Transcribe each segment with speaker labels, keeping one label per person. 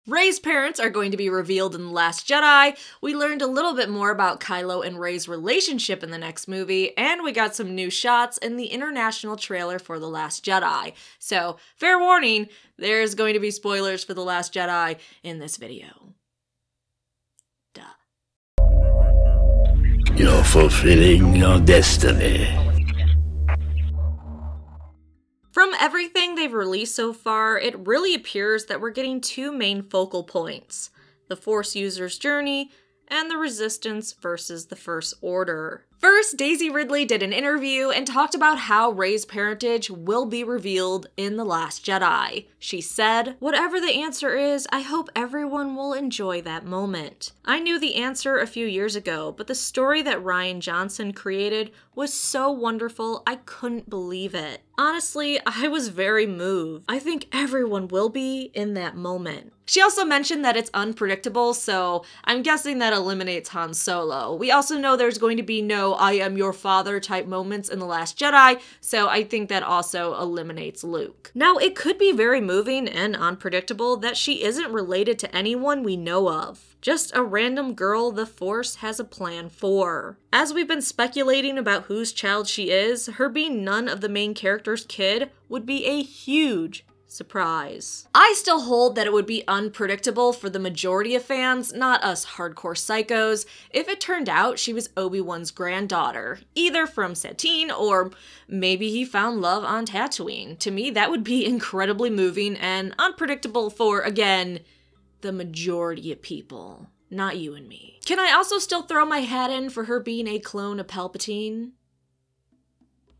Speaker 1: Rey's parents are going to be revealed in The Last Jedi. We learned a little bit more about Kylo and Rey's relationship in the next movie, and we got some new shots in the international trailer for The Last Jedi. So, fair warning, there's going to be spoilers for The Last Jedi in this video. Duh.
Speaker 2: You're fulfilling your destiny.
Speaker 1: From everything they've released so far, it really appears that we're getting two main focal points: the Force user's journey and the Resistance versus the First Order. First, Daisy Ridley did an interview and talked about how Rey's parentage will be revealed in The Last Jedi. She said, "Whatever the answer is, I hope everyone will enjoy that moment. I knew the answer a few years ago, but the story that Rian Johnson created was so wonderful I couldn't believe it. Honestly, I was very moved. I think everyone will be in that moment." She also mentioned that it's unpredictable, so I'm guessing that eliminates Han Solo. We also know there's going to be no "I am your father" type moments in The Last Jedi, so I think that also eliminates Luke. Now, it could be very moving and unpredictable that she isn't related to anyone we know of. Just a random girl the Force has a plan for. As we've been speculating about whose child she is, her being none of the main character's kid would be a huge surprise. I still hold that it would be unpredictable for the majority of fans, not us hardcore psychos, if it turned out she was Obi-Wan's granddaughter, either from Satine or maybe he found love on Tatooine. To me, that would be incredibly moving and unpredictable for, again, the majority of people. Not you and me. Can I also still throw my hat in for her being a clone of Palpatine?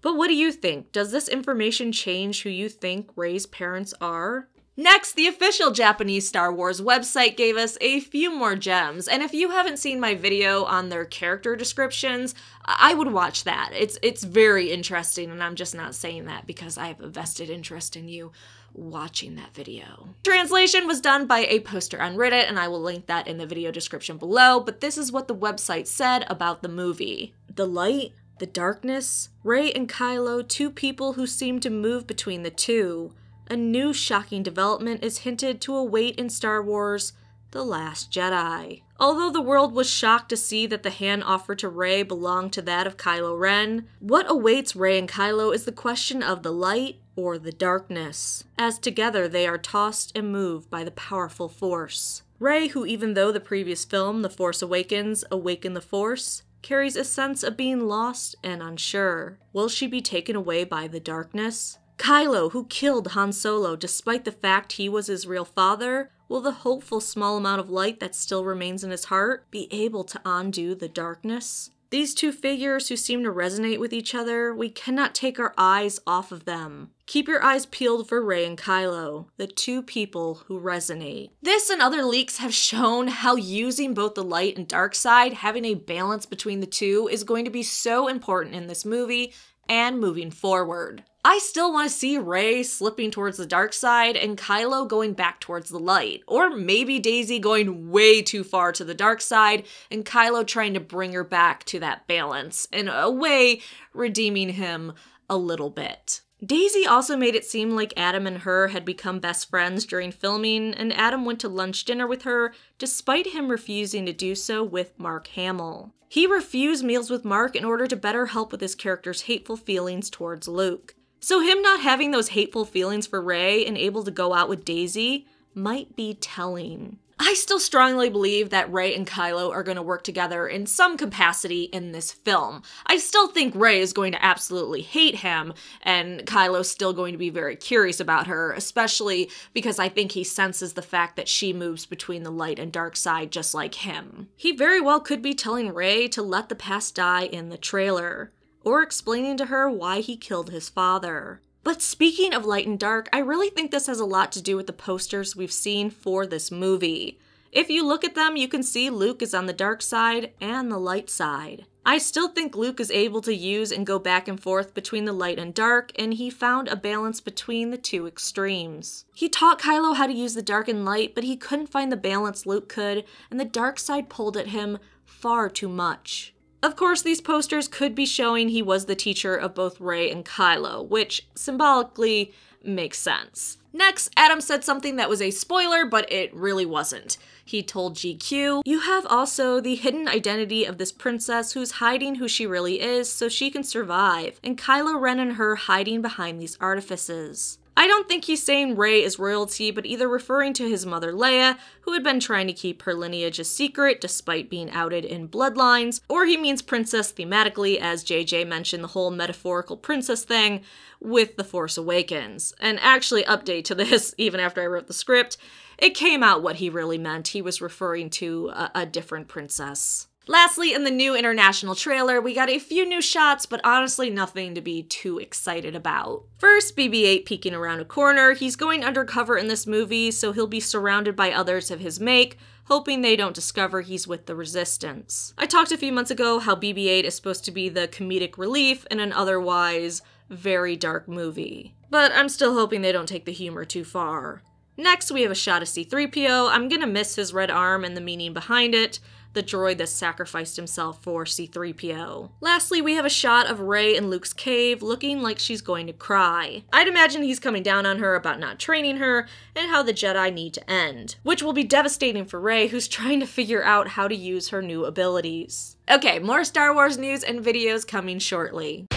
Speaker 1: But what do you think? Does this information change who you think Rey's parents are? Next, the official Japanese Star Wars website gave us a few more gems, and if you haven't seen my video on their character descriptions, I would watch that. It's very interesting, and I'm just not saying that because I have a vested interest in you watching that video. Translation was done by a poster on Reddit, and I will link that in the video description below, but this is what the website said about the movie. The light, the darkness, Rey and Kylo, two people who seem to move between the two. A new shocking development is hinted to await in Star Wars: The Last Jedi. Although the world was shocked to see that the hand offered to Rey belonged to that of Kylo Ren, what awaits Rey and Kylo is the question of the light or the darkness, as together they are tossed and moved by the powerful Force. Rey, who even though the previous film, The Force Awakens, awakened the Force, carries a sense of being lost and unsure. Will she be taken away by the darkness? Kylo, who killed Han Solo despite the fact he was his real father, will the hopeful small amount of light that still remains in his heart be able to undo the darkness? These two figures who seem to resonate with each other, we cannot take our eyes off of them. Keep your eyes peeled for Rey and Kylo, the two people who resonate. This and other leaks have shown how using both the light and dark side, having a balance between the two, is going to be so important in this movie and moving forward. I still want to see Rey slipping towards the dark side and Kylo going back towards the light. Or maybe Daisy going way too far to the dark side and Kylo trying to bring her back to that balance, in a way redeeming him a little bit. Daisy also made it seem like Adam and her had become best friends during filming, and Adam went to lunch dinner with her despite him refusing to do so with Mark Hamill. He refused meals with Mark in order to better help with his character's hateful feelings towards Luke. So him not having those hateful feelings for Rey and able to go out with Daisy might be telling. I still strongly believe that Rey and Kylo are going to work together in some capacity in this film. I still think Rey is going to absolutely hate him, and Kylo's still going to be very curious about her, especially because I think he senses the fact that she moves between the light and dark side just like him. He very well could be telling Rey to let the past die in the trailer, or explaining to her why he killed his father. But speaking of light and dark, I really think this has a lot to do with the posters we've seen for this movie. If you look at them, you can see Luke is on the dark side and the light side. I still think Luke is able to use and go back and forth between the light and dark, and he found a balance between the two extremes. He taught Kylo how to use the dark and light, but he couldn't find the balance Luke could, and the dark side pulled at him far too much. Of course, these posters could be showing he was the teacher of both Rey and Kylo, which symbolically makes sense. Next, Adam said something that was a spoiler, but it really wasn't. He told GQ, "You have also the hidden identity of this princess who's hiding who she really is so she can survive, and Kylo Ren and her hiding behind these artifices." I don't think he's saying Rey is royalty, but either referring to his mother Leia, who had been trying to keep her lineage a secret despite being outed in Bloodlines, or he means princess thematically, as JJ mentioned the whole metaphorical princess thing with The Force Awakens. And actually, update to this, even after I wrote the script, it came out what he really meant. He was referring to a different princess. Lastly, in the new international trailer, we got a few new shots, but honestly nothing to be too excited about. First, BB-8 peeking around a corner. He's going undercover in this movie, so he'll be surrounded by others of his make, hoping they don't discover he's with the Resistance. I talked a few months ago how BB-8 is supposed to be the comedic relief in an otherwise very dark movie. But I'm still hoping they don't take the humor too far. Next, we have a shot of C-3PO. I'm gonna miss his red arm and the meaning behind it. The droid that sacrificed himself for C-3PO. Lastly, we have a shot of Rey in Luke's cave looking like she's going to cry. I'd imagine he's coming down on her about not training her and how the Jedi need to end, which will be devastating for Rey, who's trying to figure out how to use her new abilities. Okay, more Star Wars news and videos coming shortly.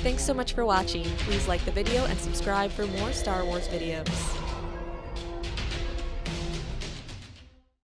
Speaker 3: Thanks so much for watching. Please like the video and subscribe for more Star Wars videos.